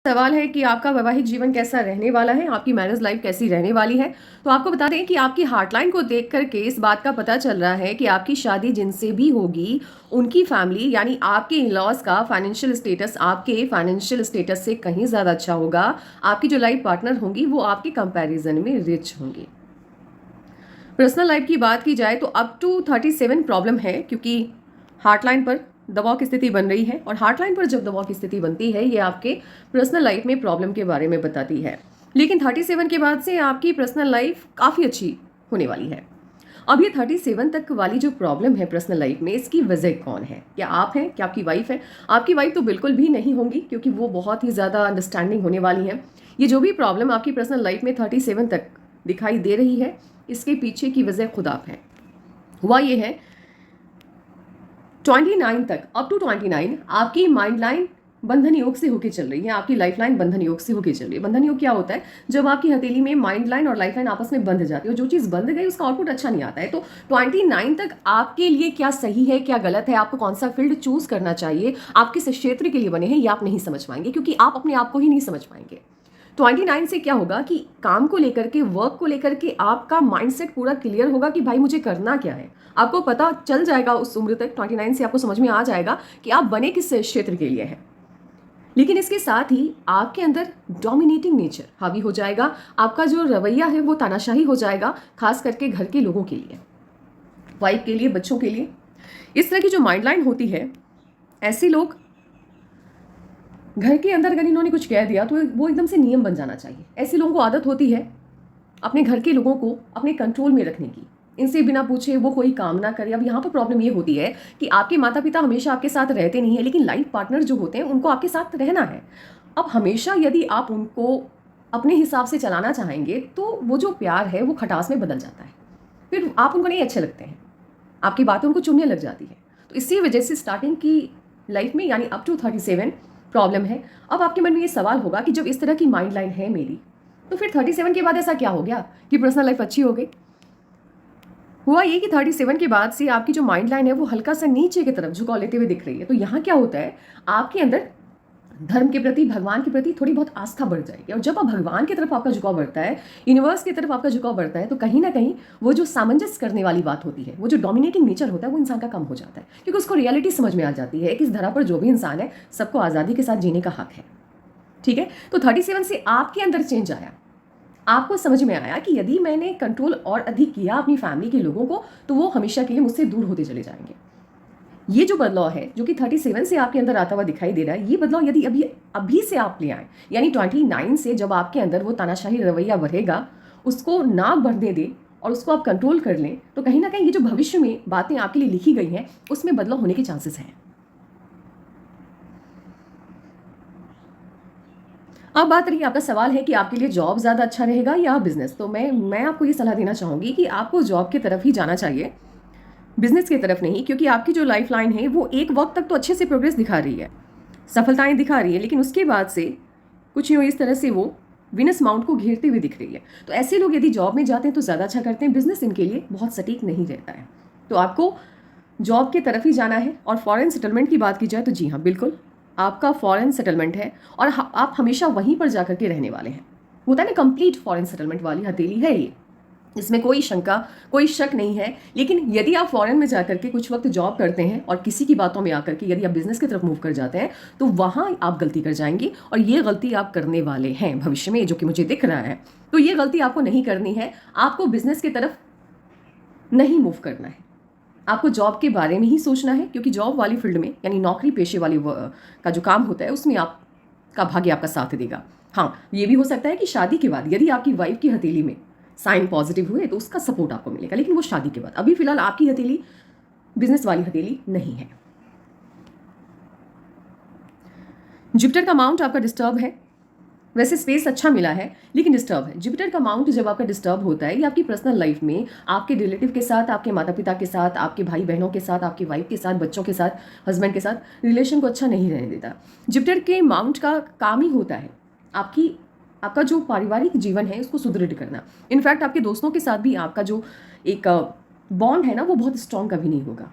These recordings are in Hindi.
सवाल है कि आपका वैवाहिक जीवन कैसा रहने वाला है, आपकी मैरिज लाइफ कैसी रहने वाली है। तो आपको बता दें कि आपकी हार्टलाइन को देख करके इस बात का पता चल रहा है कि आपकी शादी जिनसे भी होगी उनकी फैमिली यानी आपके इन-लॉज का फाइनेंशियल स्टेटस आपके फाइनेंशियल स्टेटस से कहीं ज़्यादा अच्छा होगा। आपकी जो लाइफ पार्टनर होंगी वो आपके कंपैरिजन में रिच होंगी। पर्सनल लाइफ की बात की जाए तो अप टू 37 प्रॉब्लम है, क्योंकि हार्टलाइन पर दबाव की स्थिति बन रही है और हार्टलाइन पर जब दबाव की स्थिति बनती है ये आपके पर्सनल लाइफ में प्रॉब्लम के बारे में बताती है। लेकिन 37 के बाद से आपकी पर्सनल लाइफ काफ़ी अच्छी होने वाली है। अब ये 37 तक वाली जो प्रॉब्लम है पर्सनल लाइफ में, इसकी वजह कौन है? क्या आप हैं? क्या आपकी वाइफ है? आपकी वाइफ तो बिल्कुल भी नहीं होंगी, क्योंकि वो बहुत ही ज़्यादा अंडरस्टैंडिंग होने वाली है। ये जो भी प्रॉब्लम आपकी पर्सनल लाइफ में 37 तक दिखाई दे रही है, इसके पीछे की वजह खुद आप है। हुआ ये है 29 तक, अप टू 29 आपकी माइंड लाइन बंधन योग से होके चल रही है, आपकी लाइफ लाइन बंधन योग से होके चल रही है। बंधन योग क्या होता है? जब आपकी हथेली में माइंड लाइन और लाइफ लाइन आपस में बंध जाती है और जो चीज़ बंध गई उसका आउटपुट अच्छा नहीं आता है। तो 29 तक आपके लिए क्या सही है क्या गलत है, आपको कौन सा फील्ड चूज करना चाहिए, आप किस क्षेत्र के लिए बने हैं, ये आप नहीं समझ पाएंगे, क्योंकि आप अपने आप को ही नहीं समझ पाएंगे। 29 से क्या होगा कि काम को लेकर के, वर्क को लेकर के आपका माइंडसेट पूरा क्लियर होगा कि भाई मुझे करना क्या है। आपको पता चल जाएगा उस उम्र तक, 29 से आपको समझ में आ जाएगा कि आप बने किस क्षेत्र के लिए हैं। लेकिन इसके साथ ही आपके अंदर डोमिनेटिंग नेचर हावी हो जाएगा, आपका जो रवैया है वो तानाशाही हो जाएगा, खास करके घर के लोगों के लिए, वाइफ के लिए, बच्चों के लिए। इस तरह की जो माइंड लाइन होती है, ऐसे लोग घर के अंदर अगर इन्होंने कुछ कह दिया तो वो एकदम से नियम बन जाना चाहिए। ऐसे लोगों को आदत होती है अपने घर के लोगों को अपने कंट्रोल में रखने की, इनसे बिना पूछे वो कोई काम ना करे। अब यहाँ पर प्रॉब्लम ये होती है कि आपके माता पिता हमेशा आपके साथ रहते नहीं है, लेकिन लाइफ पार्टनर जो होते हैं उनको आपके साथ रहना है। अब हमेशा यदि आप उनको अपने हिसाब से चलाना चाहेंगे तो वो जो प्यार है वो खटास में बदल जाता है, फिर आप उनको नहीं अच्छे लगते हैं, आपकी बातें उनको चुभने लग जाती है। तो इसी वजह से स्टार्टिंग की लाइफ में यानी अप टू 37 प्रॉब्लम है। अब आपके मन में ये सवाल होगा कि जब इस तरह की माइंड लाइन है मेरी, तो फिर 37 के बाद ऐसा क्या हो गया कि पर्सनल लाइफ अच्छी हो गई? हुआ ये कि 37 के बाद से आपकी जो माइंड लाइन है वो हल्का सा नीचे की तरफ झुकाव लेते हुए दिख रही है। तो यहाँ क्या होता है, आपके अंदर धर्म के प्रति, भगवान के प्रति थोड़ी बहुत आस्था बढ़ जाएगी। और जब आप भगवान की तरफ आपका झुकाव बढ़ता है, यूनिवर्स की तरफ आपका झुकाव बढ़ता है, तो कहीं ना कहीं वो जो सामंजस्य करने वाली बात होती है, वो जो डोमिनेटिंग नेचर होता है, वो इंसान का कम हो जाता है, क्योंकि उसको रियलिटी समझ में आ जाती है कि इस धरा पर जो भी इंसान है सबको आज़ादी के साथ जीने का हक है। ठीक है, तो 37 से आपके अंदर चेंज आया, आपको समझ में आया कि यदि मैंने कंट्रोल और अधिक किया अपनी फैमिली के लोगों को तो वो हमेशा के लिए मुझसे दूर होते चले जाएंगे। ये जो बदलाव है जो कि 37 से आपके अंदर आता हुआ दिखाई दे रहा है, ये बदलाव यदि अभी अभी से आप ले आए, यानी 29 से जब आपके अंदर वो तानाशाही रवैया बढ़ेगा, उसको ना बढ़ने दें और उसको आप कंट्रोल कर लें, तो कहीं ना कहीं ये जो भविष्य में बातें आपके लिए लिखी गई हैं उसमें बदलाव होने के चांसेस हैं। अब बात रही, आपका सवाल है कि आपके लिए जॉब ज़्यादा अच्छा रहेगा या बिजनेस। तो मैं आपको ये सलाह देना चाहूँगी कि आपको जॉब की तरफ ही जाना चाहिए, बिजनेस की तरफ नहीं, क्योंकि आपकी जो लाइफ लाइन है वो एक वक्त तक तो अच्छे से प्रोग्रेस दिखा रही है, सफलताएं दिखा रही है, लेकिन उसके बाद से कुछ यूँ इस तरह से वो विनस माउंट को घेरते हुए दिख रही है। तो ऐसे लोग यदि जॉब में जाते हैं तो ज़्यादा अच्छा करते हैं, बिजनेस इनके लिए बहुत सटीक नहीं रहता है। तो आपको जॉब की तरफ ही जाना है। और फॉरेन सेटलमेंट की बात की जाए तो जी हाँ, बिल्कुल आपका फॉरेन सेटलमेंट है और आप हमेशा वहीं पर जाकर के रहने वाले हैं। होता है ना, कंप्लीट फॉरेन सेटलमेंट वाली हथेली है ये, इसमें कोई शंका, कोई शक नहीं है। लेकिन यदि आप फॉरेन में जाकर के कुछ वक्त जॉब करते हैं और किसी की बातों में आकर के यदि आप बिजनेस की तरफ मूव कर जाते हैं तो वहाँ आप गलती कर जाएंगी, और ये गलती आप करने वाले हैं भविष्य में, जो कि मुझे दिख रहा है। तो ये गलती आपको नहीं करनी है, आपको बिजनेस की तरफ नहीं मूव करना है, आपको जॉब के बारे में ही सोचना है, क्योंकि जॉब वाली फील्ड में यानी नौकरी पेशे वाली का जो काम होता है उसमें आपका भाग्य आपका साथ देगा। हाँ, ये भी हो सकता है कि शादी के बाद यदि आपकी वाइफ की हथेली में साइन पॉजिटिव हुए तो उसका सपोर्ट आपको मिलेगा, लेकिन वो शादी के बाद। अभी फिलहाल आपकी हथेली बिजनेस वाली हथेली नहीं है। जुपिटर का माउंट आपका डिस्टर्ब है, वैसे स्पेस अच्छा मिला है लेकिन डिस्टर्ब है। जुपिटर का माउंट जब आपका डिस्टर्ब होता है, ये आपकी पर्सनल लाइफ में आपके रिलेटिव के साथ, आपके माता पिता के साथ, आपके भाई बहनों के साथ, आपकी वाइफ के साथ, बच्चों के साथ, हस्बैंड के साथ रिलेशन को अच्छा नहीं रहने देता। जुपिटर के माउंट का काम ही होता है आपका जो पारिवारिक जीवन है उसको सुदृढ़ करना। इनफैक्ट आपके दोस्तों के साथ भी आपका जो एक बॉन्ड है ना वो बहुत स्ट्रॉन्ग कभी नहीं होगा।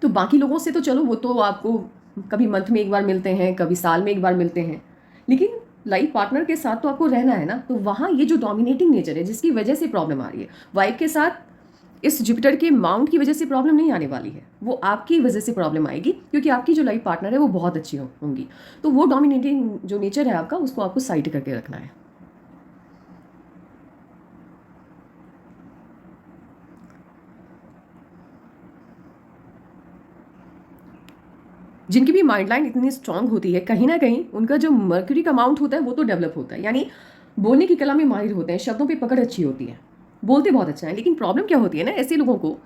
तो बाकी लोगों से तो चलो वो तो आपको कभी मंथ में एक बार मिलते हैं, कभी साल में एक बार मिलते हैं, लेकिन लाइफ पार्टनर के साथ तो आपको रहना है ना। तो वहाँ ये जो डोमिनेटिंग नेचर है जिसकी वजह से प्रॉब्लम आ रही है, वाइफ के साथ इस जुपिटर के माउंट की वजह से प्रॉब्लम नहीं आने वाली है, वो आपकी वजह से प्रॉब्लम आएगी, क्योंकि आपकी जो लाइफ पार्टनर है वो बहुत अच्छी होंगी। तो वो डोमिनेटिंग जो नेचर है आपका, उसको आपको साइड करके रखना है। जिनकी भी माइंड लाइन इतनी स्ट्रांग होती है, कहीं ना कहीं उनका जो मर्क्यूरी का माउंट होता है वो तो डेवलप होता है, यानी बोलने की कला में माहिर होते हैं, शब्दों पे पकड़ अच्छी होती है, बोलते बहुत अच्छा है। लेकिन प्रॉब्लम क्या होती है ना, ऐसे लोगों को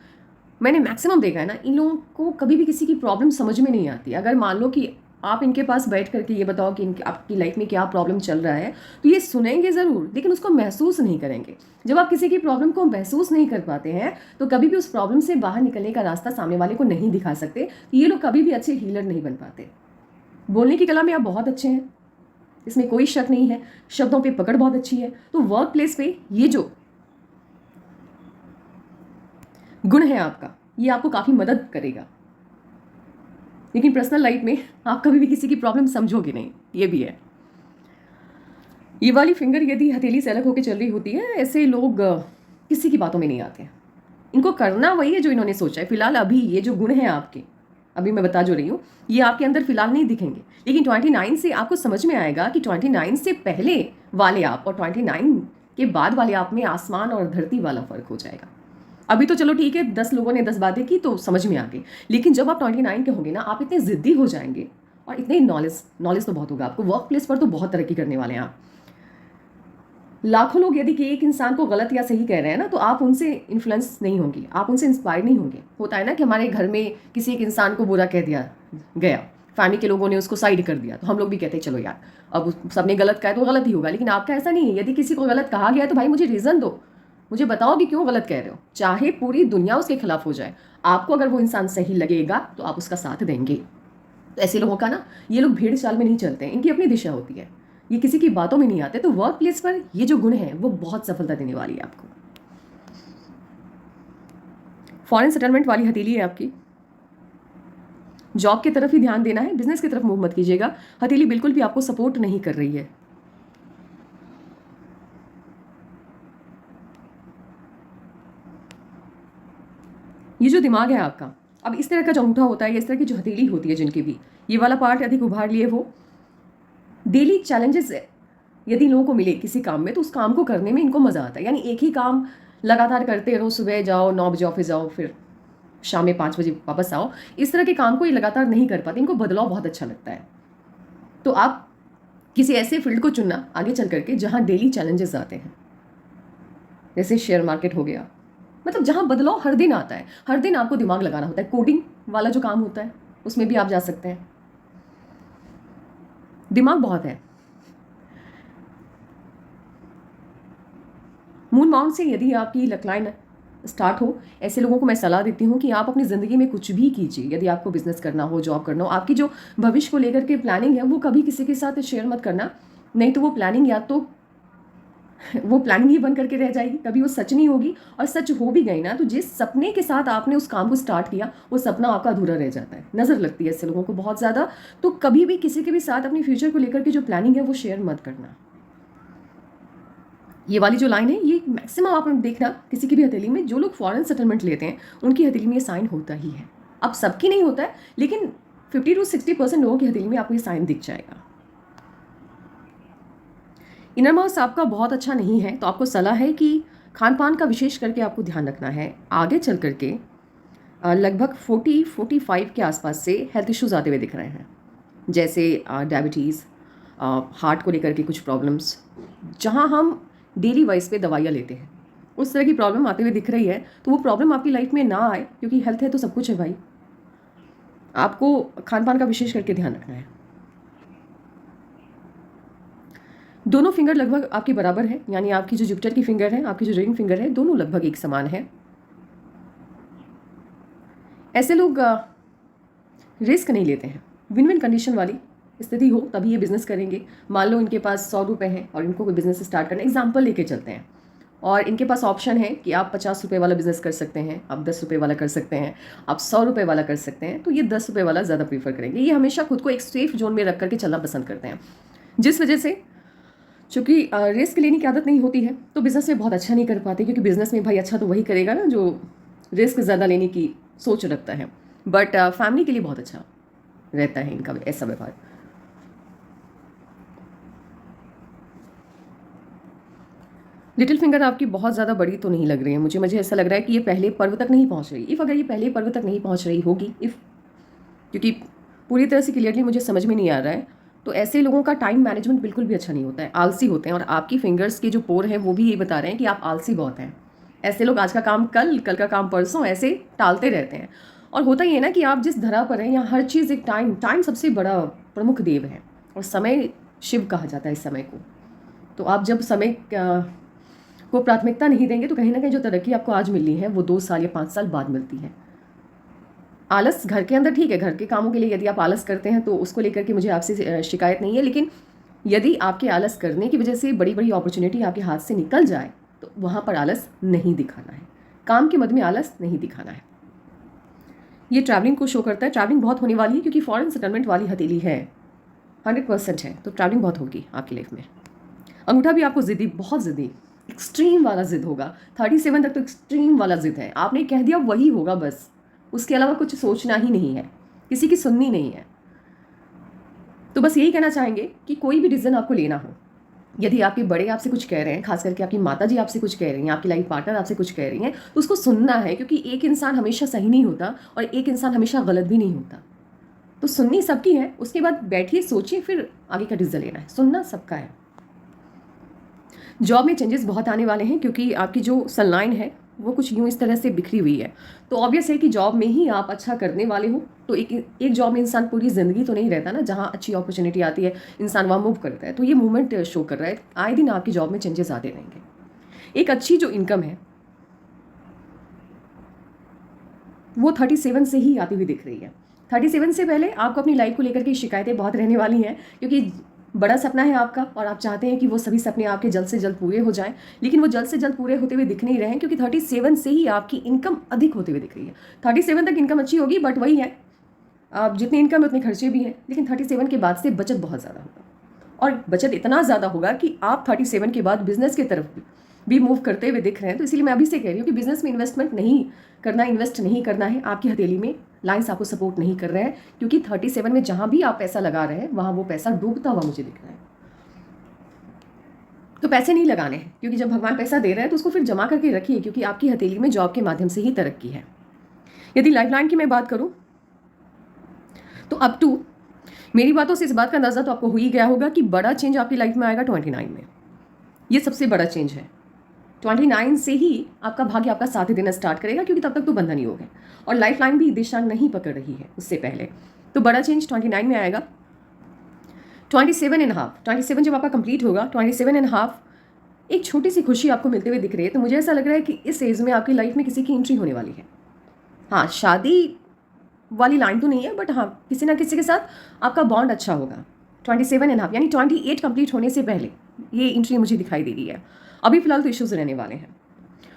मैंने मैक्सिमम देखा है ना, इन लोगों को कभी भी किसी की प्रॉब्लम समझ में नहीं आती। अगर मान लो कि आप इनके पास बैठ करके ये बताओ कि इनकी आपकी लाइफ में क्या प्रॉब्लम चल रहा है, तो ये सुनेंगे ज़रूर, लेकिन उसको महसूस नहीं करेंगे। जब आप किसी की प्रॉब्लम को महसूस नहीं कर पाते हैं, तो कभी भी उस प्रॉब्लम से बाहर निकलने का रास्ता सामने वाले को नहीं दिखा सकते। ये लोग कभी भी अच्छे हीलर नहीं बन पाते। बोलने की कला में आप बहुत अच्छे हैं, इसमें कोई शक नहीं है, शब्दों पे पकड़ बहुत अच्छी है। तो वर्क प्लेस पे ये जो गुण है आपका, ये आपको काफ़ी मदद करेगा। लेकिन पर्सनल लाइफ में आप कभी भी किसी की प्रॉब्लम समझोगे नहीं, ये भी है। ये वाली फिंगर यदि हथेली से अलग होकर चल रही होती है, ऐसे लोग किसी की बातों में नहीं आते हैं। इनको करना वही है जो इन्होंने सोचा है। फिलहाल अभी ये जो गुण हैं आपके, अभी मैं बता जो रही हूँ, ये आपके अंदर फिलहाल नहीं दिखेंगे, लेकिन 29 से आपको समझ में आएगा कि 29 से पहले वाले आप और 29 के बाद वाले आप में आसमान और धरती वाला फर्क हो जाएगा। अभी तो चलो ठीक है, 10 लोगों ने 10 बातें की तो समझ में आ गई, लेकिन जब आप 29 के होंगे ना, आप इतने ज़िद्दी हो जाएंगे और इतने नॉलेज तो बहुत होगा आपको। वर्क प्लेस पर तो बहुत तरक्की करने वाले हैं आप। लाखों लोग यदि कि एक इंसान को गलत या सही कह रहे हैं ना, तो आप उनसे इन्फ्लुएंस नहीं होंगी, आप उनसे इंस्पायर नहीं होंगे। होता है ना कि हमारे घर में किसी एक इंसान को बुरा कह दिया गया, फैमिली के लोगों ने उसको साइड कर दिया, तो हम लोग भी कहते हैं चलो यार, अब सबने गलत कहा तो गलत ही होगा। लेकिन आपका ऐसा नहीं है। यदि किसी को गलत कहा गया है तो भाई मुझे रीज़न दो, मुझे बताओ कि क्यों गलत कह रहे हो। चाहे पूरी दुनिया उसके खिलाफ हो जाए, आपको अगर वो इंसान सही लगेगा तो आप उसका साथ देंगे। तो ऐसे लोगों का ना, ये लोग भेड़ चाल में नहीं चलते हैं, इनकी अपनी दिशा होती है, ये किसी की बातों में नहीं आते। तो वर्क प्लेस पर ये जो गुण है वो बहुत सफलता देने वाली है आपको। फॉरेन सेटलमेंट वाली हथेली है आपकी। जॉब की तरफ ही ध्यान देना है, बिजनेस की तरफ मूव मत कीजिएगा। हथेली बिल्कुल भी आपको सपोर्ट नहीं कर रही है। ये जो दिमाग है आपका, अब इस तरह का जो अंगूठा होता है या इस तरह की जो हथेली होती है जिनकी भी, ये वाला पार्ट अधिक उभार लिए, वो डेली चैलेंजेस यदि लोगों को मिले किसी काम में, तो उस काम को करने में इनको मज़ा आता है। यानी एक ही काम लगातार करते रहो, सुबह जाओ 9 बजे ऑफिस जाओ, फिर शाम में 5 बजे वापस आओ, इस तरह के काम को ये लगातार नहीं कर पाते, इनको बदलाव बहुत अच्छा लगता है। तो आप किसी ऐसे फील्ड को चुनना आगे चल करके जहाँ डेली चैलेंजेस आते हैं, जैसे शेयर मार्केट हो गया, मतलब जहाँ बदलाव हर दिन आता है, हर दिन आपको दिमाग लगाना होता है। कोडिंग वाला जो काम होता है उसमें भी आप जा सकते हैं, दिमाग बहुत है। मून माउंट से यदि आपकी लक लाइन स्टार्ट हो, ऐसे लोगों को मैं सलाह देती हूँ कि आप अपनी ज़िंदगी में कुछ भी कीजिए। यदि आपको बिजनेस करना हो, जॉब करना हो, आपकी जो भविष्य को लेकर के प्लानिंग है वो कभी किसी के साथ शेयर मत करना, नहीं तो वो प्लानिंग या तो वो प्लानिंग ही बन करके रह जाएगी, कभी वो सच नहीं होगी। और सच हो भी गई ना, तो जिस सपने के साथ आपने उस काम को स्टार्ट किया, वो सपना आपका अधूरा रह जाता है। नज़र लगती है ऐसे लोगों को बहुत ज़्यादा। तो कभी भी किसी के भी साथ अपनी फ्यूचर को लेकर के जो प्लानिंग है वो शेयर मत करना। ये वाली जो लाइन है, ये मैक्सिमम आप देखना किसी की भी हथेली में, जो लोग फॉरेन सेटलमेंट लेते हैं उनकी हथेली में ये साइन होता ही है। अब सबकी नहीं होता है, लेकिन 50 to 60% लोगों की हथेली में आपको ये साइन दिख जाएगा। इनर माउस आपका बहुत अच्छा नहीं है, तो आपको सलाह है कि खान पान का विशेष करके आपको ध्यान रखना है। आगे चल करके लगभग 40-45 के आसपास से हेल्थ इश्यूज आते हुए दिख रहे हैं, जैसे डायबिटीज़, हार्ट को लेकर के कुछ प्रॉब्लम्स, जहां हम डेली वाइज पे दवाइयाँ लेते हैं, उस तरह की प्रॉब्लम आते हुए दिख रही है। तो वो प्रॉब्लम आपकी लाइफ में ना आए, क्योंकि हेल्थ है तो सब कुछ है भाई। आपको खान पान का विशेष करके ध्यान रखना है। दोनों फिंगर लगभग आपके बराबर है, यानी आपकी जो जुपिटर की फिंगर है, आपकी जो रिंग फिंगर है, दोनों लगभग एक समान है। ऐसे लोग रिस्क नहीं लेते हैं। विन विन कंडीशन वाली स्थिति हो तभी ये बिजनेस करेंगे। मान लो इनके पास 100 रुपये हैं और इनको कोई बिजनेस स्टार्ट करना, एग्जाम्पल लेके चलते हैं, और इनके पास ऑप्शन है कि आप 50 रुपये वाला बिजनेस कर सकते हैं, आप 10 रुपये वाला कर सकते हैं, आप 100 रुपये वाला कर सकते हैं। तो ये 10 रुपये वाला ज़्यादा प्रीफर करेंगे। ये हमेशा खुद को एक सेफ जोन में रख करके चलना पसंद करते हैं, जिस वजह से चूँकि रिस्क लेने की आदत नहीं होती है तो बिज़नेस में बहुत अच्छा नहीं कर पाते, क्योंकि बिज़नेस में भाई अच्छा तो वही करेगा ना जो रिस्क ज़्यादा लेने की सोच रखता है। बट फैमिली के लिए बहुत अच्छा रहता है इनका ऐसा व्यवहार। लिटिल फिंगर आपकी बहुत ज़्यादा बड़ी तो नहीं लग रही है मुझे ऐसा लग रहा है कि ये पहले पर्व तक नहीं पहुंच रही। अगर ये पहले पर्व तक नहीं पहुंच रही होगी, क्योंकि पूरी तरह से क्लियरली मुझे समझ में नहीं आ रहा है, तो ऐसे लोगों का टाइम मैनेजमेंट बिल्कुल भी अच्छा नहीं होता है, आलसी होते हैं। और आपकी फिंगर्स के जो पोर हैं वो भी ये बता रहे हैं कि आप आलसी बहुत हैं। ऐसे लोग आज का काम कल, कल का काम परसों, ऐसे टालते रहते हैं। और होता ही है ना कि आप जिस धरा पर हैं यहाँ हर चीज़ एक टाइम सबसे बड़ा प्रमुख देव है, और समय शिव कहा जाता है इस समय को। तो आप जब समय को प्राथमिकता नहीं देंगे तो कहीं ना कहीं जो तरक्की आपको आज मिलनी है वो 2 साल या 5 साल बाद मिलती है। आलस घर के अंदर ठीक है, घर के कामों के लिए यदि आप आलस करते हैं तो उसको लेकर के मुझे आपसे शिकायत नहीं है, लेकिन यदि आपके आलस करने की वजह से बड़ी बड़ी अपॉर्चुनिटी आपके हाथ से निकल जाए तो वहाँ पर आलस नहीं दिखाना है, काम के मद में आलस नहीं दिखाना है। ये ट्रैवलिंग को शो करता है, ट्रैवलिंग बहुत होने वाली है क्योंकि फॉरेन सेटलमेंट वाली हथेली है, 100% है, तो ट्रैवलिंग बहुत होगी आपकी लाइफ में। अंगूठा भी आपको ज़िद्दी, बहुत ज़िद्दी, एक्सट्रीम वाला ज़िद होगा। 37 तक तो एक्सट्रीम वाला ज़िद है, आपने कह दिया वही होगा बस, उसके अलावा कुछ सोचना ही नहीं है, किसी की सुननी नहीं है। तो बस यही कहना चाहेंगे कि कोई भी डिसीजन आपको लेना हो, यदि आपके बड़े आपसे कुछ कह रहे हैं, खास करके आपकी माता जी आपसे कुछ कह रही हैं, आपकी लाइफ पार्टनर आपसे कुछ कह रही हैं, तो उसको सुनना है, क्योंकि एक इंसान हमेशा सही नहीं होता और एक इंसान हमेशा गलत भी नहीं होता। तो सुननी सबकी है, उसके बाद बैठिए, सोचिए, फिर आगे का डिसीजन लेना है। सुनना सबका है। जॉब में चेंजेस बहुत आने वाले हैं, क्योंकि आपकी जो सनलाइन है वो कुछ यूँ इस तरह से बिखरी हुई है। तो ऑब्वियस है कि जॉब में ही आप अच्छा करने वाले हो। तो एक जॉब में इंसान पूरी ज़िंदगी तो नहीं रहता ना, जहाँ अच्छी अपॉर्चुनिटी आती है इंसान वहाँ मूव करता है। तो ये मूवमेंट शो कर रहा है, आए दिन आपकी जॉब में चेंजेस आते रहेंगे। एक अच्छी जो इनकम है वो 37 से ही आती हुई दिख रही है। 37 से पहले आपको अपनी लाइफ को लेकर के शिकायतें बहुत रहने वाली हैं, क्योंकि बड़ा सपना है आपका और आप चाहते हैं कि वो सभी सपने आपके जल्द से जल्द पूरे हो जाएं, लेकिन वो जल्द से जल्द पूरे होते हुए दिख नहीं रहे हैं, क्योंकि 37 से ही आपकी इनकम अधिक होते हुए दिख रही है। 37 तक इनकम अच्छी होगी, बट वही है, आप जितनी इनकम है उतने खर्चे भी हैं, लेकिन 37 के बाद से बचत बहुत ज़्यादा होगा। और बचत इतना ज़्यादा होगा कि आप 37 के बाद बिजनेस की तरफ भी मूव करते हुए दिख रहे हैं। तो इसीलिए मैं अभी से कह रही हूँ कि बिजनेस में इन्वेस्ट नहीं करना है। आपकी हथेली में लाइन्स आपको सपोर्ट नहीं कर रहे हैं, क्योंकि 37 में जहाँ भी आप पैसा लगा रहे हैं वहाँ वो पैसा डूबता हुआ मुझे दिख रहा है। तो पैसे नहीं लगाने हैं, क्योंकि जब भगवान पैसा दे रहे हैं तो उसको फिर जमा करके रखिए, क्योंकि आपकी हथेली में जॉब के माध्यम से ही तरक्की है। यदि लाइफलाइन की मैं बात करूँ तो अप टू मेरी बातों से इस बात का अंदाज़ा तो आपको हो ही गया होगा कि बड़ा चेंज आपकी लाइफ में आएगा 29 में। ये सबसे बड़ा चेंज है। 29 से ही आपका भाग्य आपका साथ देना स्टार्ट करेगा, क्योंकि तब तक तो बंधन ही हो गए और लाइफ लाइन भी दिशा नहीं पकड़ रही है उससे पहले। तो बड़ा चेंज 29 में आएगा। 27 जब आपका कंप्लीट होगा, 27.5 एक छोटी सी खुशी आपको मिलते हुए दिख रही है। तो मुझे ऐसा लग रहा है कि इस एज में आपकी लाइफ में किसी की एंट्री होने वाली है। हाँ, शादी वाली लाइन तो नहीं है, बट हाँ, किसी ना किसी के साथ आपका बॉन्ड अच्छा होगा। 27.5 यानी 28 कंप्लीट होने से पहले ये एंट्री मुझे दिखाई दे रही है। अभी फिलहाल तो इश्यूज रहने वाले हैं।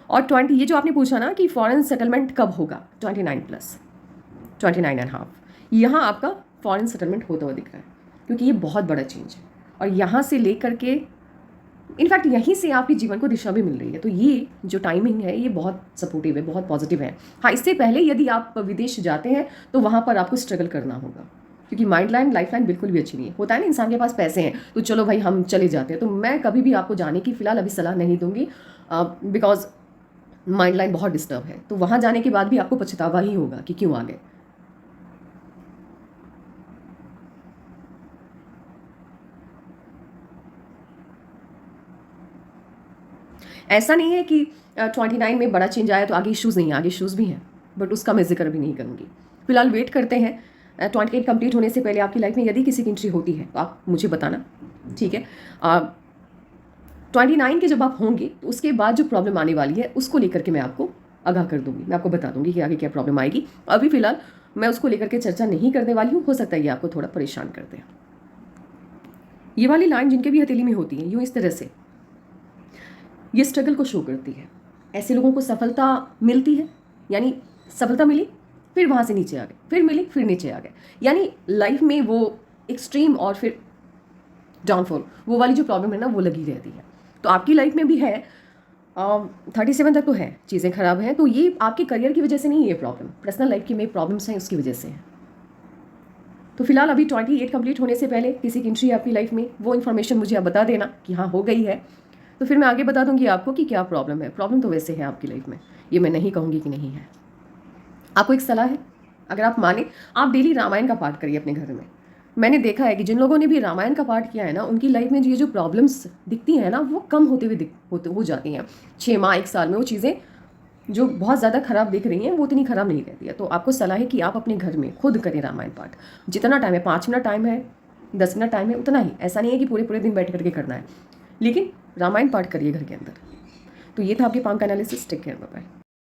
और 20, ये जो आपने पूछा ना कि फॉरेन सेटलमेंट कब होगा, 29+29.5, यहाँ आपका फॉरेन सेटलमेंट होता हुआ दिख रहा है, क्योंकि ये बहुत बड़ा चेंज है। और यहाँ से लेकर के इनफैक्ट यहीं से आपके जीवन को दिशा भी मिल रही है। तो ये जो टाइमिंग है ये बहुत सपोर्टिव है, बहुत पॉजिटिव है। हाँ, इससे पहले यदि आप विदेश जाते हैं तो वहाँ पर आपको स्ट्रगल करना होगा, क्योंकि माइंड लाइन, लाइफ लाइन बिल्कुल भी अच्छी नहीं है। होता है ना, इंसान के पास पैसे हैं तो चलो भाई हम चले जाते हैं। तो मैं कभी भी आपको जाने की फ़िलहाल अभी सलाह नहीं दूंगी, बिकॉज माइंड लाइन बहुत डिस्टर्ब है। तो वहाँ जाने के बाद भी आपको पछतावा ही होगा कि क्यों आ गए। ऐसा नहीं है कि 29 में बड़ा चेंज आया तो आगे इश्यूज़ नहीं, आगे इश्यूज़ भी हैं, बट उसका मैं जिक्र भी नहीं करूँगी। फिलहाल वेट करते हैं 28 कंप्लीट होने से पहले आपकी लाइफ में यदि किसी की एंट्री होती है तो आप मुझे बताना, ठीक है। 29 के जब आप होंगे तो उसके बाद जो प्रॉब्लम आने वाली है उसको लेकर के मैं आपको आगाह कर दूंगी, मैं आपको बता दूंगी कि आगे क्या प्रॉब्लम आएगी। अभी फिलहाल मैं उसको लेकर के चर्चा नहीं करने वाली हूँ, हो सकता है ये आपको थोड़ा परेशान कर दे। ये वाली लाइन जिनके भी हथेली में होती है यूँ इस तरह से, ये स्ट्रगल को शो करती है। ऐसे लोगों को सफलता मिलती है, यानी सफलता मिली फिर वहाँ से नीचे आ गए, फिर मिली फिर नीचे आ गए, यानी लाइफ में वो एक्सट्रीम और फिर डाउनफॉल, वो वाली जो प्रॉब्लम है ना वो लगी रहती है। तो आपकी लाइफ में भी है, 37 तक तो है, चीज़ें खराब हैं, तो ये आपके करियर की वजह से नहीं है, ये प्रॉब्लम पर्सनल लाइफ की में प्रॉब्लम्स हैं उसकी वजह से है। तो फिलहाल अभी 28 कंप्लीट होने से पहले किसी की एंट्री है आपकी लाइफ में, वो इन्फॉर्मेशन मुझे आप बता देना कि हाँ हो गई है, तो फिर मैं आगे बता दूंगी आपको कि क्या प्रॉब्लम है। प्रॉब्लम तो वैसे है आपकी लाइफ में, ये मैं नहीं कहूँगी कि नहीं है। आपको एक सलाह है, अगर आप माने, आप डेली रामायण का पाठ करिए अपने घर में। मैंने देखा है कि जिन लोगों ने भी रामायण का पाठ किया है ना, उनकी लाइफ में ये जो प्रॉब्लम्स दिखती हैं ना, वो कम होते हुए हो जाती हैं। 6 माह 1 साल में वो चीज़ें जो बहुत ज़्यादा खराब दिख रही हैं वो उतनी खराब नहीं रहती है। तो आपको सलाह है कि आप अपने घर में खुद करें रामायण पाठ। जितना टाइम है, 5 मिनट टाइम है, 10 मिनट टाइम है, उतना ही, ऐसा नहीं है कि पूरे पूरे दिन बैठ करके करना है, लेकिन रामायण पाठ करिए घर के अंदर। तो ये था आपके पाम का analysis. Take care, bye bye.